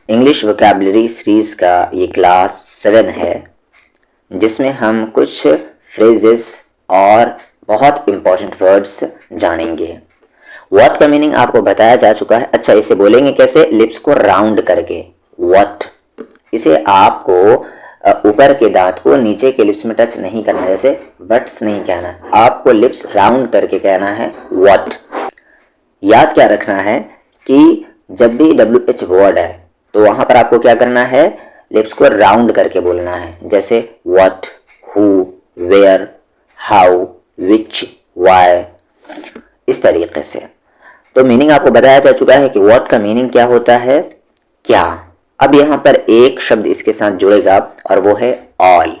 English vocabulary series का ये class 7 है, जिसमें हम कुछ फ्रेजेस और बहुत इम्पॉर्टेंट वर्ड्स जानेंगे। व्हाट का मीनिंग आपको बताया जा चुका है। अच्छा, इसे बोलेंगे कैसे? लिप्स को राउंड करके। व्हाट, इसे आपको ऊपर के दांत को नीचे के लिप्स में टच नहीं करना, जैसे बट्स नहीं कहना, आपको लिप्स राउंड करके कहना है व्हाट। याद क्या रखना है कि जब भी WH वर्ड है तो वहां पर आपको क्या करना है? लिप्स को राउंड करके बोलना है, जैसे what, who, where, how, which, why, इस तरीके से। तो मीनिंग आपको बताया जा चुका है कि व्हाट का मीनिंग क्या होता है, क्या। अब यहां पर एक शब्द इसके साथ जुड़ेगा और वो है ऑल।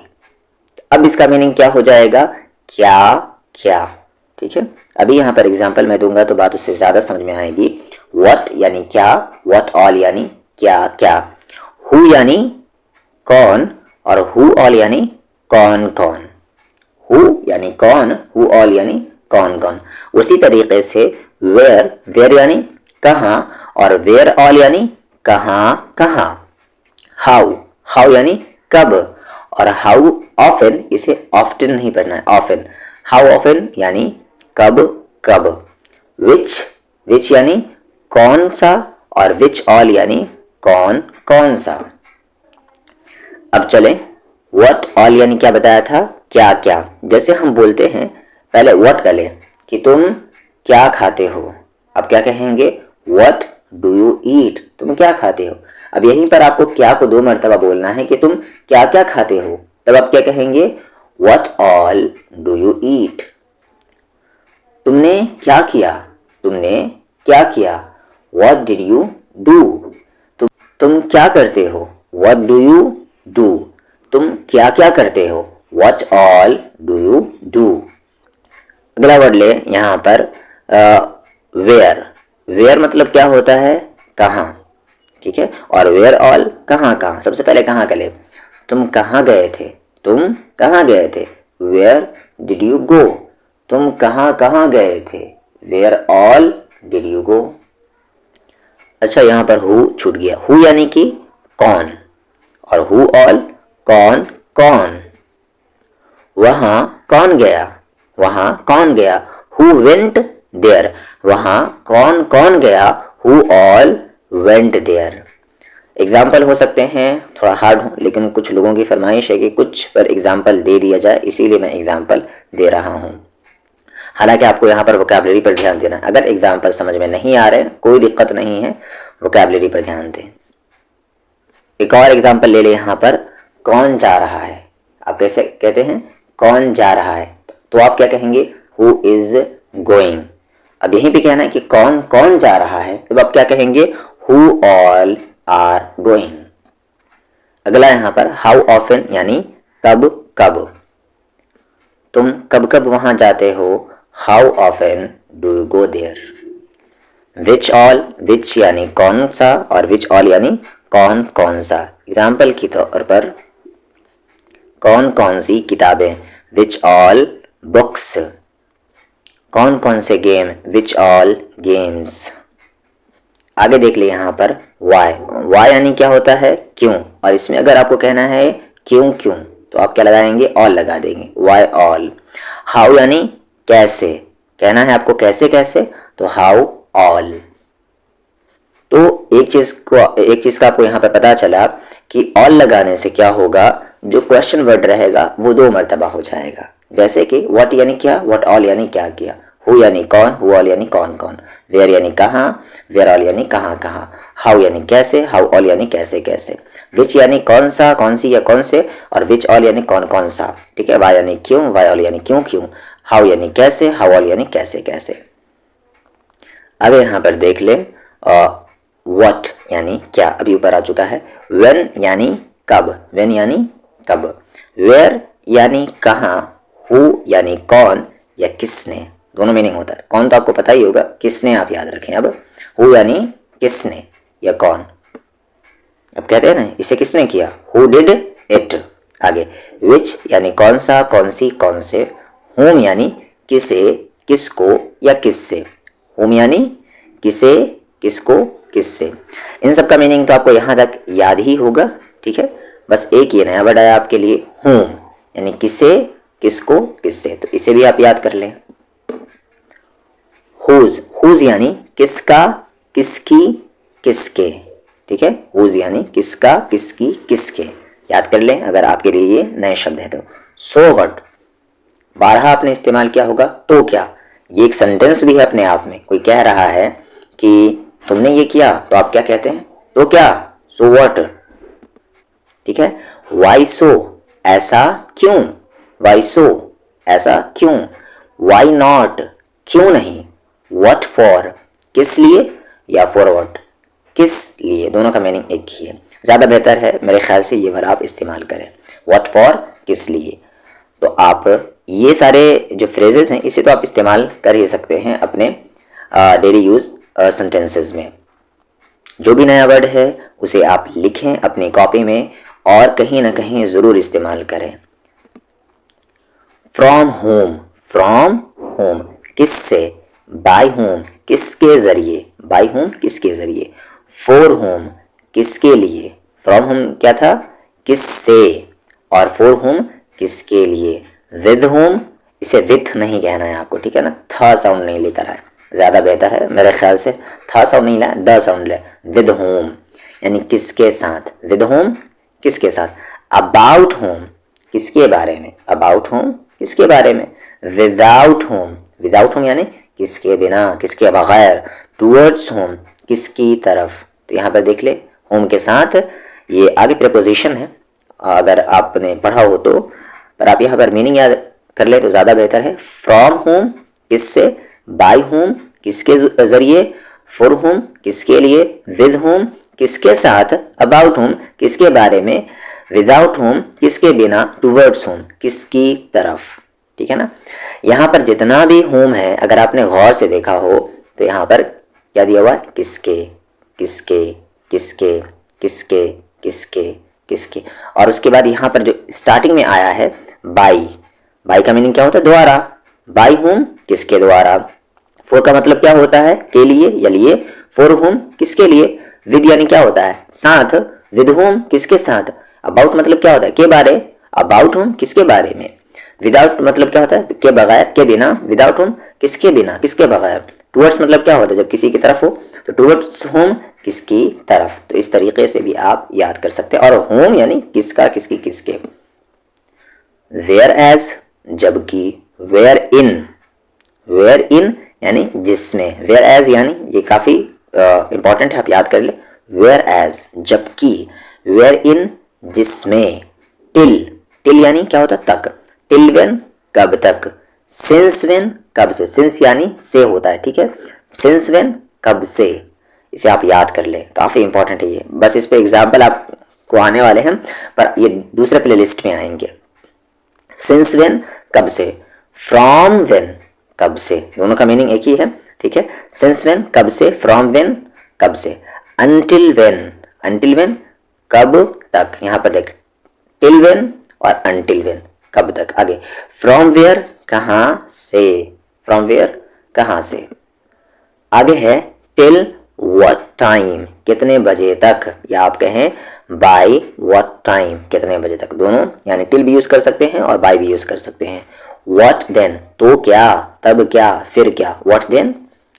अब इसका मीनिंग क्या हो जाएगा? क्या क्या। ठीक है, अभी यहाँ पर एग्जाम्पल मैं दूंगा तो बात उससे ज्यादा समझ में आएगी। व्हाट यानी क्या, व्हाट ऑल यानी क्या क्या। हु यानी कौन और हु ऑल यानी कौन कौन। हु यानी कौन, हु ऑल यानी कौन कौन। उसी तरीके से वेयर, वेयर यानी कहाँ और वेयर ऑल यानी कहाँ कहाँ। हाउ, हाउ यानी कब और हाउ ऑफन, इसे ऑफ्टन नहीं पढ़ना है, ऑफन। हाउ ऑफन यानी कब कब। विच, विच यानी कौन सा और विच ऑल यानी कौन कौन सा। अब चलें, व्हाट ऑल यानी क्या बताया था? क्या क्या। जैसे हम बोलते हैं, पहले व्हाट कर लें कि तुम क्या खाते हो। अब क्या कहेंगे? व्हाट डू यू ईट, तुम क्या खाते हो। अब यहीं पर आपको क्या को 2 मरतबा बोलना है कि तुम क्या क्या खाते हो। तब आप क्या कहेंगे? What all do you eat. तुमने क्या किया, तुमने क्या किया। व्हाट डिड यू डू, तुम क्या करते हो। व्हाट डू यू डू, तुम क्या क्या करते हो। What all do you do. अगला वर्ड ले यहाँ पर वेयर। वेयर मतलब क्या होता है? कहाँ। ठीक है, और वेयर ऑल कहाँ कहाँ। सबसे पहले कहाँ का ले, तुम कहाँ गए थे, तुम कहाँ गए थे। वेयर डिड यू गो, तुम कहाँ कहाँ गए थे। Where all did you go. अच्छा, यहाँ पर हु छूट गया। हु यानी कि कौन और हु ऑल कौन कौन। वहां कौन गया, वहां कौन गया। हु वेंट देयर, वहां कौन कौन गया। Who all went there. Example हो सकते हैं थोड़ा हार्ड हो, लेकिन कुछ लोगों की फरमाइश है कि कुछ पर एग्जाम्पल दे दिया जाए, इसीलिए मैं एग्जाम्पल दे रहा हूं। हालांकि आपको यहाँ पर वोकैबुलरी पर ध्यान देना है। अगर एग्जाम्पल समझ में नहीं आ रहे, कोई दिक्कत नहीं है, वोकैबुलरी पर ध्यान दें। एक और एग्जाम्पल ले लें यहाँ पर, कौन जा रहा है। आप कैसे कहते हैं? कौन जा रहा है, तो आप क्या कहेंगे? Who is going. अब यहीं पे कहना है कि कौन कौन जा रहा है, तो आप क्या कहेंगे? Who all are going. अगला यहाँ पर हाउ ऑफन यानी कब कब। तुम कब कब वहां जाते हो। How often do you go there. Which all, which यानी कौन सा और विच ऑल यानी कौन कौन सा। एग्जाम्पल के तौर पर कौन कौन सी किताबें, विच ऑल बुक्स। कौन कौन से गेम, विच ऑल गेम्स। आगे देख ले यहाँ पर वाई। वाई यानी क्या होता है? क्यों। और इसमें अगर आपको कहना है क्यों क्यों, तो आप क्या लगाएंगे? ऑल लगा देंगे, वाई ऑल। हाउ यानी कैसे, कहना है आपको कैसे कैसे, तो हाउ ऑल। तो एक चीज का आपको यहाँ पर पता चला कि ऑल लगाने से क्या होगा, जो क्वेश्चन वर्ड रहेगा वो 2 मरतबा हो जाएगा। जैसे कि व्हाट यानी क्या, व्हाट ऑल यानी क्या किया। हु यानी कौन, हु ऑल यानी कौन कौन। वेयर यानी कहाँ, वेयर ऑल यानी कहाँ कहाँ। हाउ यानी कैसे, हाउ ऑल यानी कैसे कैसे। विच यानी कौन सा, कौन सी या कौन से, और विच ऑल यानी कौन कौन सा। ठीक है, वाई यानी क्यों, वाई ऑल यानी क्यों क्यों। हाउ यानी कैसे, हाउ ऑल यानी कैसे कैसे। अब यहाँ पर देख ले व्हाट यानी क्या, अभी ऊपर आ चुका है। व्हेन यानी कब, व्हेन यानी कब। वेयर यानी कहाँ, हु यानी कौन या किसने, दोनों मीनिंग होता है। कौन तो आपको पता ही होगा, किसने आप याद रखें। अब हु यानी किसने या कौन। अब कहते हैं ना, इसे किसने किया, हु डिड इट। आगे विच यानी कौन सा, कौन सी, कौन से। हुम यानी किसे, किसको या किससे। हुम यानी किसे, किसको, किससे। इन सब का मीनिंग तो आपको यहाँ तक याद ही होगा, ठीक है। बस एक ये नया वर्ड आया आपके लिए, whom, यानी किसे, किसको, किससे, तो इसे भी आप याद कर लें। whose यानी किसका, किसकी, किसके, ठीक है। whose यानी किसका, किसकी, किसके, याद कर लें अगर आपके लिए ये नए शब्द है तो। so what, बारहा आपने इस्तेमाल किया होगा, तो क्या, ये एक सेंटेंस भी है अपने आप में। कोई कह रहा है कि तुमने ये किया, तो आप क्या कहते हैं, तो क्या, so what, ठीक है। why so, ऐसा क्यों, why so, ऐसा क्यों, why not, क्यों नहीं, what for, किस लिए, या for what, किस लिए, दोनों का मीनिंग एक ही है। ज़्यादा बेहतर है मेरे ख्याल से ये वर्ड आप इस्तेमाल करें, what for, किस लिए। तो आप ये सारे जो फ्रेजेस हैं इसे तो आप इस्तेमाल कर ही सकते हैं अपने डेली यूज सेंटेंसेस में। जो भी नया वर्ड है उसे आप लिखें अपनी कॉपी में और कहीं ना कहीं ज़रूर इस्तेमाल करें। फ्रॉम होम, फ्रॉम होम, किससे, बाय होम, किसके ज़रिए, बाय होम किसके ज़रिए, फॉर होम, किसके लिए, फ्रॉम होम क्या था, किससे, और फॉर होम किसके लिए। विद होम, इसे विथ नहीं कहना है आपको, ठीक है ना, था साउंड नहीं लेकर आए, ज़्यादा बेहतर है मेरे ख्याल से, था साउंड नहीं लाए, द साउंड ले। विद होम यानी किसके साथ, विद होम किसके साथ। अबाउट होम, किसके बारे में, अबाउट होम किसके बारे में। विदाउट होम, विदाउट होम यानी किसके बिना, किसके बगैर। टूवर्ड्स होम, किसकी तरफ। तो यहाँ पर देख ले, होम के साथ ये आगे प्रेपोजिशन है, अगर आपने पढ़ा हो तो, पर आप यहाँ पर मीनिंग याद कर ले तो ज़्यादा बेहतर है। फ्रॉम होम किससे, बाय होम किसके ज़रिए, फॉर होम किसके लिए, विद होम किसके साथ, अबाउट होम किसके बारे में, विदाउट होम किसके बिना, टूवर्ड्स होम किसकी तरफ, ठीक है ना। यहाँ पर जितना भी होम है अगर आपने गौर से देखा हो तो यहाँ पर क्या दिया हुआ है, किसके, किसके, किसके, किसके, किसके, किसके, और उसके बाद यहाँ पर जो स्टार्टिंग में आया है बाई, बाई का मीनिंग क्या होता है, द्वारा। बाई होम किसके द्वारा। फॉर का मतलब क्या होता है, के लिए या लिए। फॉर होम किसके लिए। विद यानी क्या होता है, साथ। विद होम किसके साथ। अबाउट मतलब क्या होता है, के बारे। अबाउट होम किसके बारे में। विदाउट मतलब क्या होता है, के बगैर, के बिना। विदाउट होम किसके बिना, किसके बगैर। टूवर्ड्स मतलब क्या होता है, जब किसी की तरफ हो, तो टूवर्ड्स होम किसकी तरफ। तो इस तरीके से भी आप याद कर सकते हैं। और होम यानी किसका, किसकी, किसके। वेयर एज जबकि। वेयर इन, वेयर इन यानी जिसमें। वेयर एज यानी ये काफी इंपॉर्टेंट है, आप याद कर ले। वेयर एज जबकि, वेयर इन जिसमें। टिल, टिल यानी क्या होता है, तक। टिल वेन कब तक। सिंस वेन कब से। सिंस यानी से होता है, ठीक है। सिंस वेन कब से, इसे आप याद कर ले, काफी इंपॉर्टेंट है ये। बस इस पे एग्जाम्पल आपको आने वाले हैं, पर ये दूसरे प्लेलिस्ट में आएंगे। सिंस वेन कब से। फ्रॉम वेन कब से, दोनों का मीनिंग एक ही है, ठीक है। सिंस वेन कब से, फ्रॉम वेन कब से। अनटिल वेन, अनटिल वेन कब तक। यहाँ पर देख, टिल वेन और अनटिल वेन कब तक। आगे फ्रॉम वेयर कहाँ से, फ्रॉम वेयर कहाँ से। आगे है टिल व्हाट टाइम, कितने बजे तक, या आप कहें बाय व्हाट टाइम, कितने बजे तक। दोनों यानी टिल भी यूज कर सकते हैं और बाय भी यूज कर सकते हैं। व्हाट देन, तो क्या, तब क्या, फिर क्या। व्हाट देन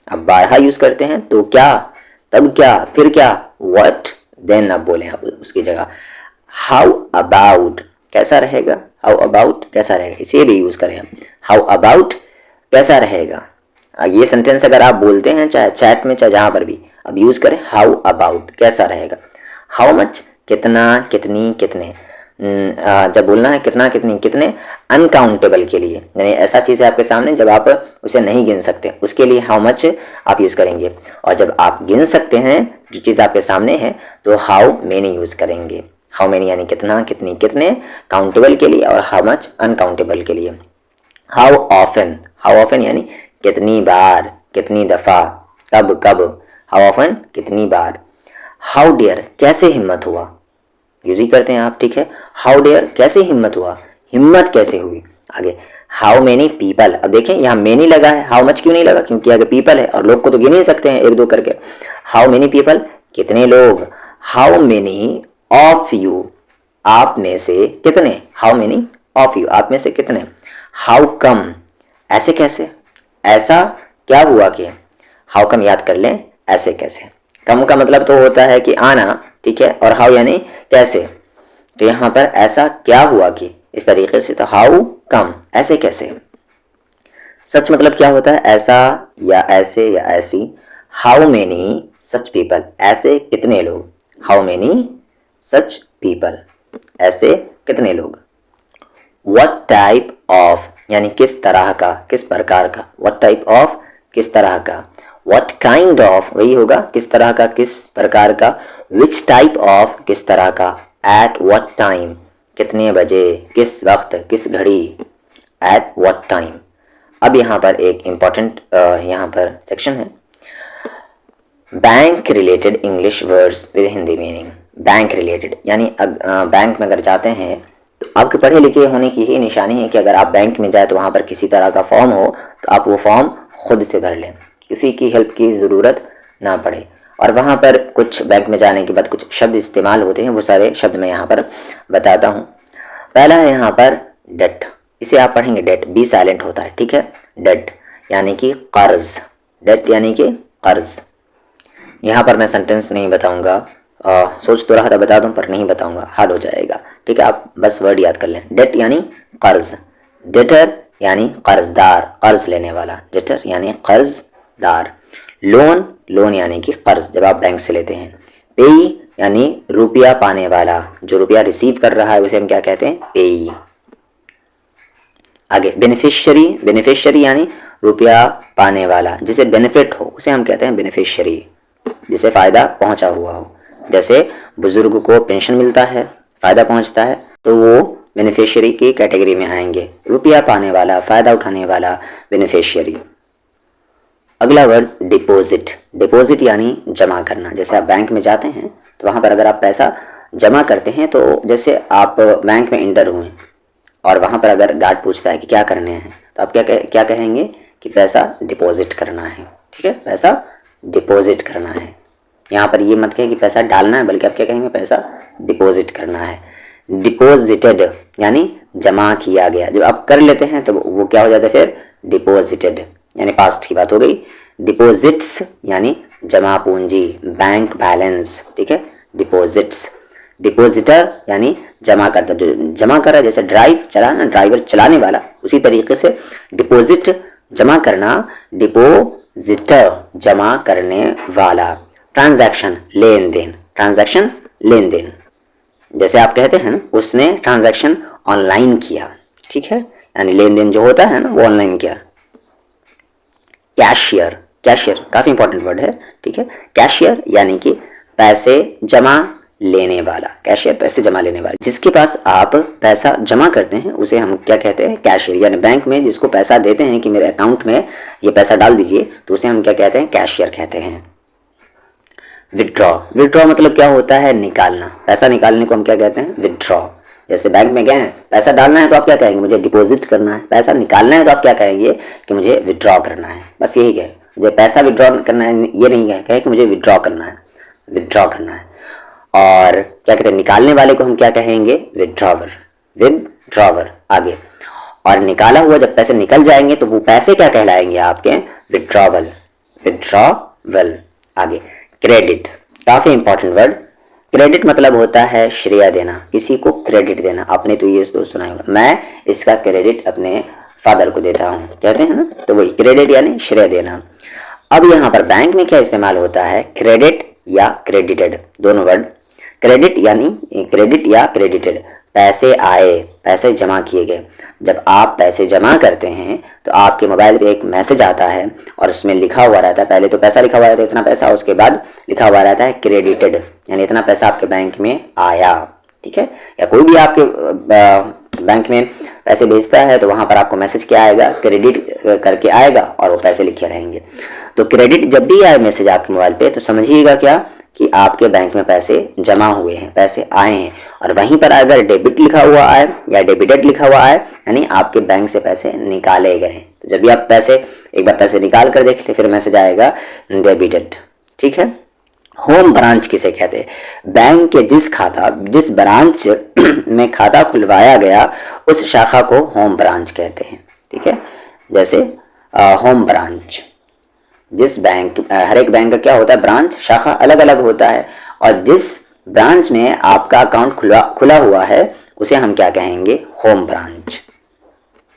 अब बारहा यूज करते हैं, तो क्या, तब क्या, फिर क्या। व्हाट देन अब बोले आप उसकी जगह। हाउ अबाउट, कैसा रहेगा। हाउ अबाउट कैसा रहेगा, इसे भी यूज करें हम। हाउ अबाउट कैसा रहेगा। ये सेंटेंस अगर आप बोलते हैं चाहे चैट में चाहे जहां पर भी, अब यूज करें हाउ अबाउट, कैसा रहेगा। हाउ मच, कितना, कितनी, कितने। जब बोलना है कितना, कितनी, कितने, अनकाउंटेबल के लिए, यानी ऐसा चीज़ है आपके सामने जब आप उसे नहीं गिन सकते, उसके लिए हाउ मच आप यूज़ करेंगे। और जब आप गिन सकते हैं जो चीज़ आपके सामने है, तो हाउ मेनी यूज़ करेंगे। हाउ मेनी यानी कितना, कितनी, कितने, काउंटेबल के लिए, और हाउ मच अनकाउंटेबल के लिए। हाउ ऑफन, हाउ ऑफन यानी कितनी बार, कितनी दफ़ा, कब कब। हाउ ऑफन कितनी बार। हाउ डेयर कैसे हिम्मत हुआ, यूज ही करते हैं आप, ठीक है। हाउ डेयर कैसे हिम्मत हुआ, हिम्मत कैसे हुई। आगे हाउ मेनी पीपल, अब देखें यहाँ मेनी लगा है, हाउ मच क्यों नहीं लगा, क्योंकि आगे पीपल है और लोग को तो गिन ही सकते हैं एक दो करके। हाउ मेनी पीपल, कितने लोग। हाउ मेनी ऑफ यू, आप में से कितने। हाउ मेनी ऑफ यू, आप में से कितने। हाउ कम, ऐसे कैसे, ऐसा क्या हुआ कि। हाउ कम याद कर लें, ऐसे कैसे। कम का मतलब तो होता है कि आना, ठीक है, और हाउ यानी कैसे। तो यहाँ पर ऐसा क्या हुआ कि, इस तरीके से। तो हाउ कम, ऐसे कैसे। सच मतलब क्या होता है, ऐसा या ऐसे या ऐसी। हाउ मेनी सच पीपल, ऐसे कितने लोग। हाउ मेनी सच पीपल, ऐसे कितने लोग। What टाइप ऑफ, यानी किस तरह का, किस प्रकार का। What टाइप ऑफ, किस तरह का। What काइंड ऑफ, वही होगा किस तरह का, किस प्रकार का। Which टाइप ऑफ, किस तरह का। At what टाइम, कितने बजे, किस वक्त, किस घड़ी। At what time. अब यहाँ पर एक इम्पॉर्टेंट यहाँ पर सेक्शन है, bank related English words with Hindi meaning. Bank related यानी बैंक में अगर जाते हैं तो आपके पढ़े लिखे होने की ही निशानी है कि अगर आप बैंक में जाए तो वहाँ पर किसी तरह का फॉर्म हो तो आप वो फॉर्म खुद से भर लें, किसी की हेल्प की ज़रूरत ना पड़े। और वहाँ पर कुछ बैंक में जाने के बाद कुछ शब्द इस्तेमाल होते हैं, वो सारे शब्द मैं यहाँ पर बताता हूँ। पहला है यहाँ पर डेट, इसे आप पढ़ेंगे डेट, बी साइलेंट होता है, ठीक है। डेट यानी कि कर्ज, डेट यानी कि कर्ज। यहाँ पर मैं सेंटेंस नहीं बताऊंगा, सोच तो रहा था बता दूं पर नहीं बताऊंगा, हार्ड हो जाएगा, ठीक है। आप बस वर्ड याद कर लें, डेट यानी कर्ज, डेटर यानी कर्जदार, कर्ज लेने वाला, डेटर यानी कर्जदार। लोन, लोन यानी कि कर्ज जब आप बैंक से लेते हैं। पेई यानी रुपया पाने वाला, जो रुपया रिसीव कर रहा है उसे हम क्या कहते हैं, पेई। आगे बेनिफिशियरी, बेनिफिशियरी यानी रुपया पाने वाला, जिसे बेनिफिट हो उसे हम कहते हैं बेनिफिशियरी, जिसे फायदा पहुंचा हुआ हो। जैसे बुजुर्ग को पेंशन मिलता है, फायदा पहुंचता है, तो वो बेनिफिशियरी की कैटेगरी में आएंगे, रुपया पाने वाला, फायदा उठाने वाला, बेनिफिशियरी। अगला वर्ड डिपॉजिट, डिपॉजिट यानी जमा करना। जैसे आप बैंक में जाते हैं तो वहां पर अगर आप पैसा जमा करते हैं, तो जैसे आप बैंक में इंटर हुए और वहां पर अगर गार्ड पूछता है कि क्या करने हैं, तो आप क्या कहेंगे कि पैसा डिपॉजिट करना है, ठीक है, पैसा डिपॉजिट करना है। यहाँ पर ये मत कहें कि पैसा डालना है, बल्कि आप क्या कहेंगे, पैसा डिपॉजिट करना है। डिपॉजिटेड यानी जमा किया गया, जब आप कर लेते हैं तो वो क्या हो जाता है फिर, डिपॉजिटेड, यानी पास्ट की बात हो गई। डिपॉजिट्स यानी जमा पूंजी, बैंक बैलेंस, ठीक है, डिपॉजिट्स। डिपॉजिटर यानी जमा करता, जो जमा कर रहा है, जैसे ड्राइव चलाना, ड्राइवर चलाने वाला, उसी तरीके से डिपॉजिट जमा करना, डिपॉजिटर जमा करने वाला। ट्रांजैक्शन लेन देन, ट्रांजैक्शन लेन देन, जैसे आप कहते हैं ना उसने ट्रांजैक्शन ऑनलाइन किया, ठीक है, यानी लेन देन जो होता है ना वो ऑनलाइन किया। कैशियर, कैशियर काफी इंपॉर्टेंट वर्ड है, ठीक है। कैशियर यानी कि पैसे जमा लेने वाला, कैशियर पैसे जमा लेने वाला, जिसके पास आप पैसा जमा करते हैं उसे हम क्या कहते हैं, कैशियर। यानी बैंक में जिसको पैसा देते हैं कि मेरे अकाउंट में ये पैसा डाल दीजिए, तो उसे हम क्या कहते हैं, कैशियर कहते हैं। विड्रॉ, विड्रॉ मतलब क्या होता है, निकालना, पैसा निकालने को हम क्या कहते हैं, विड्रॉ। जैसे बैंक में गए हैं, पैसा डालना है तो आप क्या कहेंगे, मुझे डिपॉजिट करना है। पैसा निकालना है तो आप क्या कहेंगे कि मुझे विड्रॉ करना है, बस यही कहे, मुझे पैसा विड्रॉ करना है, ये नहीं कहे कि मुझे विड्रॉ करना है, विड्रॉ करना है। और क्या कहते हैं, निकालने वाले को हम क्या कहेंगे, विड्रॉवर, विड्रॉवर। आगे, और निकाला हुआ जब पैसे निकल जाएंगे तो वो पैसे क्या कहलाएंगे आपके, विड्रॉवल, विड्रॉवल। आगे क्रेडिट, काफी इंपॉर्टेंट वर्ड। क्रेडिट मतलब होता है श्रेय देना, किसी को क्रेडिट देना। आपने तो ये तो सुना होगा, मैं इसका क्रेडिट अपने फादर को देता हूँ, कहते हैं ना, तो वही क्रेडिट यानी श्रेय देना। अब यहाँ पर बैंक में क्या इस्तेमाल होता है, क्रेडिट या क्रेडिटेड, दोनों वर्ड। क्रेडिट यानी क्रेडिट या क्रेडिटेड, पैसे आए, पैसे जमा किए गए। जब आप पैसे जमा करते हैं तो आपके मोबाइल पे एक मैसेज आता है और उसमें लिखा हुआ रहता है, पहले तो पैसा लिखा हुआ रहता है इतना पैसा, उसके बाद लिखा हुआ रहता है क्रेडिटेड, यानी इतना पैसा आपके बैंक में आया, ठीक है। या कोई भी आपके बैंक में पैसे भेजता है तो वहां पर आपको मैसेज क्या आएगा, क्रेडिट करके आएगा और वो पैसे लिखे रहेंगे। तो क्रेडिट जब भी आए मैसेज आपके मोबाइल पे तो समझिएगा क्या कि आपके बैंक में पैसे जमा हुए हैं, पैसे आए हैं। और वहीं पर अगर डेबिट लिखा हुआ आए या डेबिटेड लिखा हुआ आए, यानी आपके बैंक से पैसे निकाले गए। तो जब भी आप पैसे एक बार पैसे निकाल कर देख ले, फिर मैसेज आएगा डेबिटेड, ठीक है। होम ब्रांच किसे कहते हैं? बैंक के जिस ब्रांच में खाता खुलवाया गया उस शाखा को होम ब्रांच कहते हैं। ठीक है, जैसे होम ब्रांच, जिस बैंक, हर एक बैंक का क्या होता है, ब्रांच, शाखा अलग अलग होता है, और जिस ब्रांच में आपका अकाउंट खुला हुआ है उसे हम क्या कहेंगे? Home branch.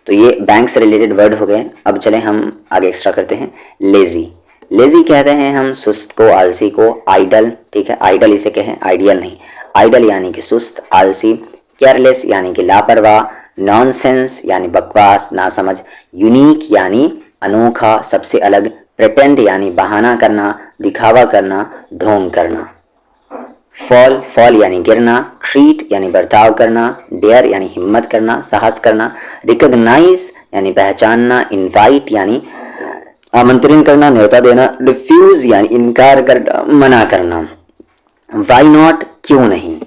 तो ये बैंक से रिलेटेड वर्ड हो गए। अब चलें हम आगे एक्स्ट्रा करते हैं। लेजी, लेजी कहते हैं हम सुस्त को, आलसी को। आइडल, ठीक है, आइडल इसे कहें, आइडियल नहीं। आइडल यानी कि सुस्त, आलसी। केयरलेस यानी कि लापरवाह। नॉनसेंस यानी बकवास, नासमझ। यूनिक यानी अनोखा, सबसे अलग। प्रिटेंड यानी बहाना करना, दिखावा करना, ढोंग करना। फॉल, फॉल यानी गिरना। ट्रीट यानी बर्ताव करना। डेयर यानी हिम्मत करना, साहस करना। रिकॉग्नाइज यानी पहचानना। इनवाइट यानी आमंत्रण करना, न्योता देना। रिफ्यूज यानी इनकार करना, मना करना। वाई नॉट, क्यों नहीं।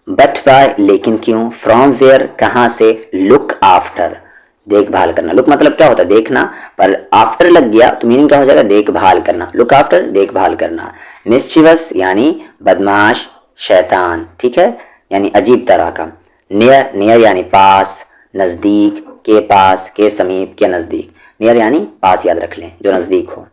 बट वाई, लेकिन क्यों। फ्रॉम वेयर, कहां से। लुक आफ्टर, देखभाल करना। लुक मतलब क्या होता है? देखना, पर आफ्टर लग गया तो मीनिंग क्या हो जाएगा? देखभाल करना। लुक आफ्टर, देखभाल करना। मिस्चिवस यानी बदमाश, शैतान, ठीक है, यानी अजीब तरह का। नियर, नियर यानी पास, नजदीक, के पास, के समीप, के नजदीक। नियर यानी पास, याद रख लें, जो नजदीक हो।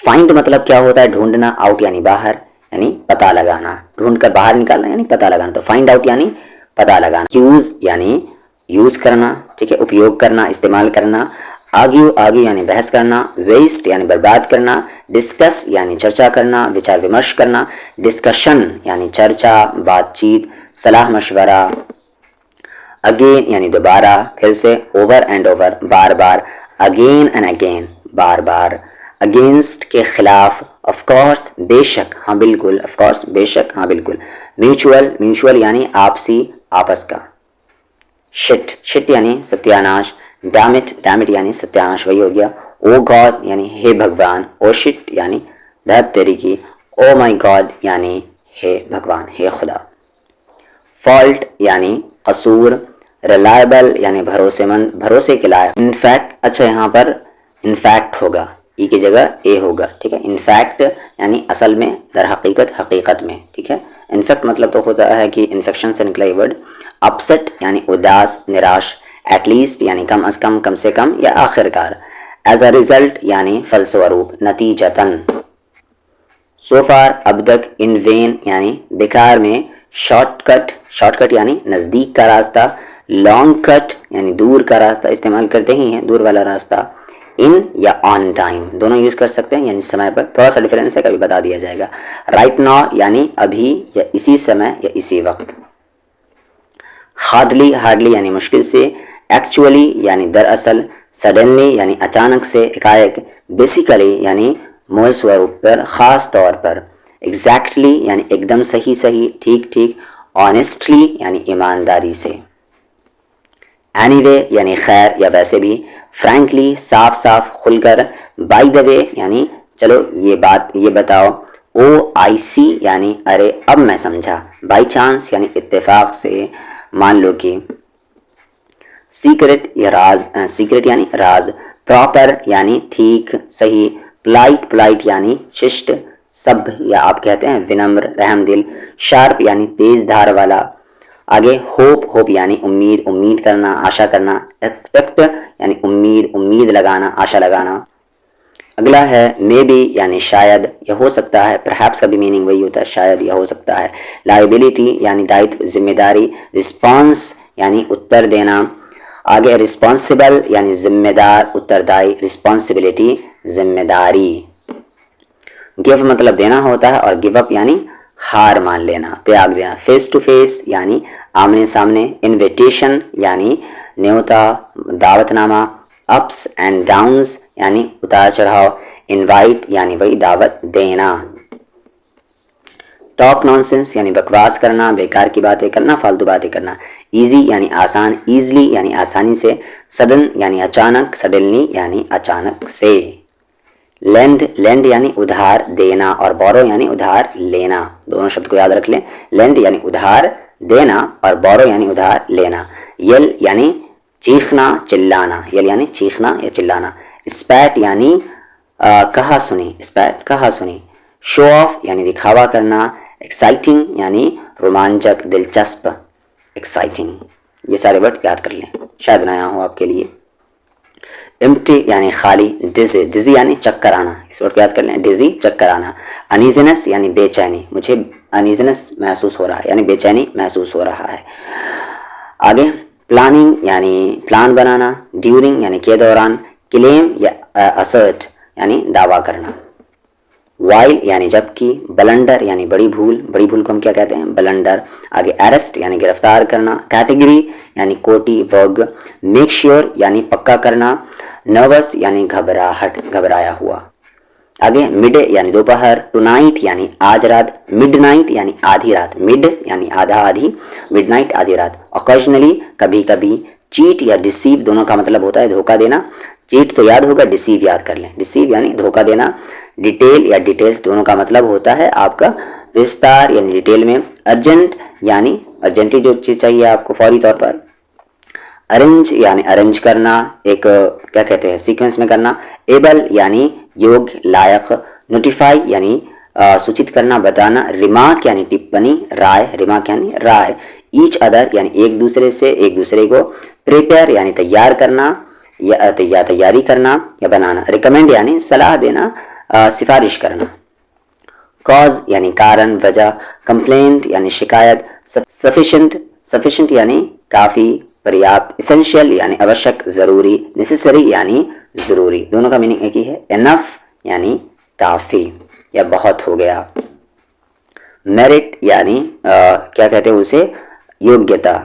फाइंड मतलब क्या होता है? ढूंढना। आउट यानी बाहर, यानी पता लगाना। ढूंढ कर बाहर निकालना यानी पता लगाना, तो फाइंड आउट यानी पता लगाना। यूज यानी यूज करना, ठीक है, उपयोग करना, इस्तेमाल करना। आर्ग्यू, आर्ग्यू यानी बहस करना। वेस्ट यानी बर्बाद करना। डिस्कस यानी चर्चा करना, विचार विमर्श करना। डिस्कशन यानी चर्चा, बातचीत, सलाह मशवरा। अगेन यानी दोबारा, फिर से। Over and over, bar bar. Again and again, bar bar. Against के खिलाफ। ऑफ कोर्स, बेशक, हाँ बिल्कुल। ऑफ कोर्स, बेशक, हाँ बिल्कुल। म्यूचुअल, म्यूचुअल यानी आपसी, आपस का। शिट, शिट यानी सत्यानाश। डैमिट, डैमिट यानी सत्यानाश, वही हो गया। ओ गॉड यानी हे भगवान। ओ शिट यानी धप तेरी की। ओ माई गॉड यानी हे भगवान, हे खुदा। फॉल्ट यानी कसूर। रिलायबल यानी भरोसेमंद, भरोसे के लायक। इनफैक्ट, अच्छा यहाँ पर इनफैक्ट होगा, ई की जगह ए होगा, ठीक है। इनफैक्ट यानी असल में, दर हकीकत, हकीकत में, ठीक है। इनफैक्ट मतलब तो होता है कि इन्फेक्शन से निकला ये वर्ड। अपसेट यानी उदास, निराश। एटलीस्ट यानी कम अज कम, कम से कम या आखिरकार। एज अ रिजल्ट यानी फलस्वरूप, नतीजतन। सो फार, अब तक। इन वेन यानी बेकार में। शॉर्टकट, शॉर्टकट यानी नज़दीक का रास्ता। लॉन्ग कट यानी दूर का रास्ता, इस्तेमाल करते ही हैं, दूर वाला रास्ता। इन या ऑन टाइम दोनों यूज कर सकते हैं, यानी समय पर। थोड़ा सा डिफरेंस है, कभी बता दिया जाएगा। राइट नाउ यानी अभी या इसी समय या इसी वक्त। हार्डली, हार्डली यानी मुश्किल से। एक्चुअली यानी दरअसल। सडनली यानी अचानक से, एकाएक। बेसिकली यानी मूल स्वरूप पर, खास तौर पर। एग्जैक्टली यानी एकदम सही सही, ठीक ठीक। ऑनेस्टली यानी ईमानदारी से। एनीवे यानी खैर या वैसे भी। फ्रैंकली साफ साफ, खुलकर। बाय द वे यानी चलो ये बताओ। ओ आई सी यानी अरे अब मैं समझा। बाई चांस यानी इत्तेफाक से, मान लो कि। सीक्रेट या राज, सीक्रेट यानी राज। प्रॉपर यानी ठीक, सही। पोलाइट, पोलाइट यानी शिष्ट, सभ्य या आप कहते हैं विनम्र, रहमदिल। शार्प यानी तेज धार वाला। आगे होप, होप यानी उम्मीद, उम्मीद करना, आशा करना। एक्सपेक्ट यानी उम्मीद, उम्मीद लगाना, आशा लगाना। अगला है मे बी यानी शायद या हो सकता है। परहैप्स का भी मीनिंग वही होता है, शायद या हो सकता है। लाइबिलिटी यानी दायित्व, जिम्मेदारी। रिस्पॉन्स यानी उत्तर देना। आगे रिस्पॉन्सिबल यानी जिम्मेदार, उत्तरदायी। रिस्पॉन्सिबिलिटी जिम्मेदारी। गिव मतलब देना होता है, और गिव अप यानी हार मान लेना, त्याग देना। फेस टू फेस यानी आमने सामने। इनविटेशन यानी न्योता, दावतनामा। अप्स एंड डाउन्स यानी उतार चढ़ाव। इनवाइट यानी वही दावत देना। टॉक नॉनसेंस यानी बकवास करना, बेकार की बातें करना, फालतू बातें करना। इजी यानी आसान, ईजली यानी आसानी से। सडन यानी अचानक, सडनली यानी अचानक से। लेंड, लेंड यानी उधार देना, और बोरो यानी उधार लेना, दोनों शब्द को याद रख लें। लेंड यानी उधार देना, और बोरो यानी उधार लेना। यल यानी चीखना, चिल्लाना। यल यानी चीखना या चिल्लाना। स्पैट यानी कहा सुनी, स्पैट कहा सुनी। शो ऑफ यानी दिखावा करना, एक्साइटिंग यानी रोमांचक, दिलचस्प, एक्साइटिंग। ये सारे वर्ड याद कर लें, शायद बनाया हो आपके लिए। एम्प्टी यानी खाली, डिजी, डिजी यानी चक्कर आना, इस वर्ड को याद कर लें, डिजी चक्कर आना। अनईजीनेस यानी बेचैनी, मुझे अनईजीनेस महसूस हो रहा है यानी बेचैनी महसूस हो रहा है। आगे प्लानिंग यानी प्लान बनाना, ड्यूरिंग यानी के दौरान, क्लेम या असर्ट यानी दावा करना, वाइल यानी जबकि, ब्लंडर यानी बड़ी भूल, बड़ी भूल को हम क्या कहते हैं, ब्लंडर। आगे अरेस्ट यानी गिरफ्तार करना, कैटेगरी यानी कोटि, वर्ग, मेक श्योर यानी पक्का करना, नर्वस यानी घबराहट, घबराया हुआ। आगे मिड यानी दोपहर, टुनाइट यानी आज रात, मिडनाइट यानी आधी रात, मिड यानी आधा आधी, मिडनाइट आधी रात। ऑकेजनली कभी कभी, चीट या डिसीव दोनों का मतलब होता है धोखा देना, चीट तो याद होगा, डिसीव याद कर लें, डिसीव यानी धोखा देना। डिटेल या डिटेल्स दोनों का मतलब होता है आपका विस्तार यानी डिटेल में। अर्जेंट यानी अर्जेंटली जो चीज़ चाहिए आपको फौरी तौर पर। अरेंज यानी अरेंज करना, एक क्या कहते हैं सीक्वेंस में करना। एबल यानी योग्य, लायक। नोटिफाई यानी सूचित करना, बताना। रिमार्क यानी टिप्पणी, राय, रिमार्क यानी राय। ईच अदर यानी एक दूसरे से, एक दूसरे को। प्रिपेयर यानी तैयार करना या तैयारी करना या बनाना। रिकमेंड यानी सलाह देना, सिफारिश करना। कॉज यानी कारण, वजह। कंप्लेंट यानी शिकायत। सफिशिएंट, सफिशिएंट यानी काफ़ी, पर्याप्त। इसेंशियल यानी आवश्यक, जरूरी। नेसेसरी यानी जरूरी, दोनों का मीनिंग एक ही है। एनफ यानी काफ़ी या बहुत हो गया। मेरिट यानी क्या कहते हैं उसे, योग्यता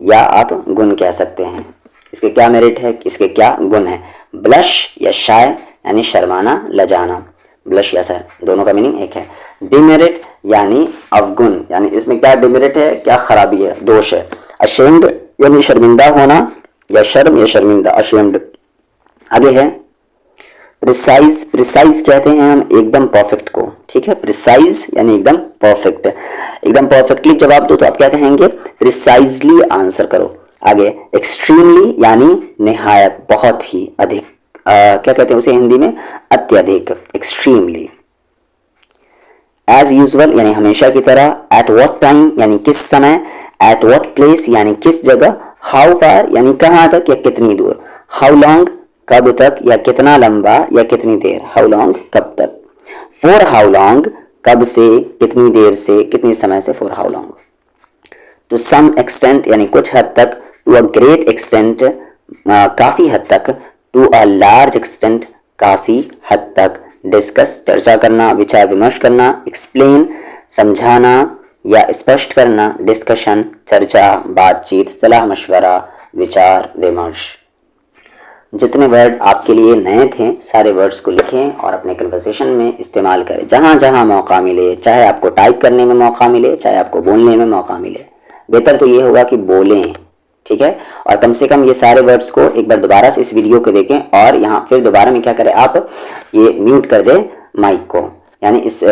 या आप गुण कह सकते हैं। इसके क्या मेरिट है, इसके क्या गुण है। ब्लश या शाय यानी शर्माना, लजाना। ब्लश या शाय दोनों का मीनिंग एक है। डिमेरिट यानी अवगुण, यानी इसमें क्या डिमेरिट है, क्या खराबी है, दोष है। अशेम्ड यानी शर्मिंदा होना या शर्म या शर्मिंदा, अशेम्ड। आगे है प्रिसाइज, प्रिसाइज कहते हैं हम एकदम परफेक्ट को, ठीक है। प्रिसाइज यानी एकदम परफेक्ट, एकदम परफेक्टली जवाब दो तो आप क्या कहेंगे, प्रिसाइजली आंसर करो। आगे एक्सट्रीमली यानी निहायत, बहुत ही अधिक, क्या कहते हैं उसे हिंदी में, अत्यधिक, एक्सट्रीमली। एज यूजुअल यानी हमेशा की तरह। एट व्हाट टाइम यानी किस समय। एट व्हाट प्लेस यानी किस जगह। हाउ फार यानी कहाँ तक या कितनी दूर। हाउ लॉन्ग कब तक या कितना लंबा या कितनी देर, हाउ लॉन्ग कब तक। फॉर हाउ लॉन्ग कब से, कितनी देर से, कितने समय से, for how long. To some extent यानी कुछ हद तक। टू अ ग्रेट एक्सटेंट काफी हद तक। टू अ लार्ज एक्सटेंट काफी हद तक। डिस्कस चर्चा करना, विचार विमर्श करना। एक्सप्लेन समझाना या स्पष्ट करना। डिस्कशन चर्चा, बातचीत, सलाह मशवरा, विचार विमर्श। जितने वर्ड आपके लिए नए थे सारे वर्ड्स को लिखें और अपने कन्वर्सेशन में इस्तेमाल करें, जहाँ जहाँ मौका मिले, चाहे आपको टाइप करने में मौका मिले, चाहे आपको बोलने में मौका मिले। बेहतर तो ये होगा कि बोलें, ठीक है। और कम से कम ये सारे वर्ड्स को एक बार दोबारा से इस वीडियो को देखें और यहाँ फिर दोबारा में क्या करें, आप ये म्यूट कर दें माइक को, यानी इस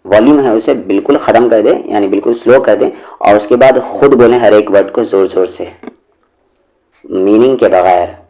वॉल्यूम है उसे बिल्कुल ख़त्म कर दें, यानी बिल्कुल स्लो कर दें और उसके बाद खुद बोलें हर एक वर्ड को ज़ोर ज़ोर से, मीनिंग के बगैर।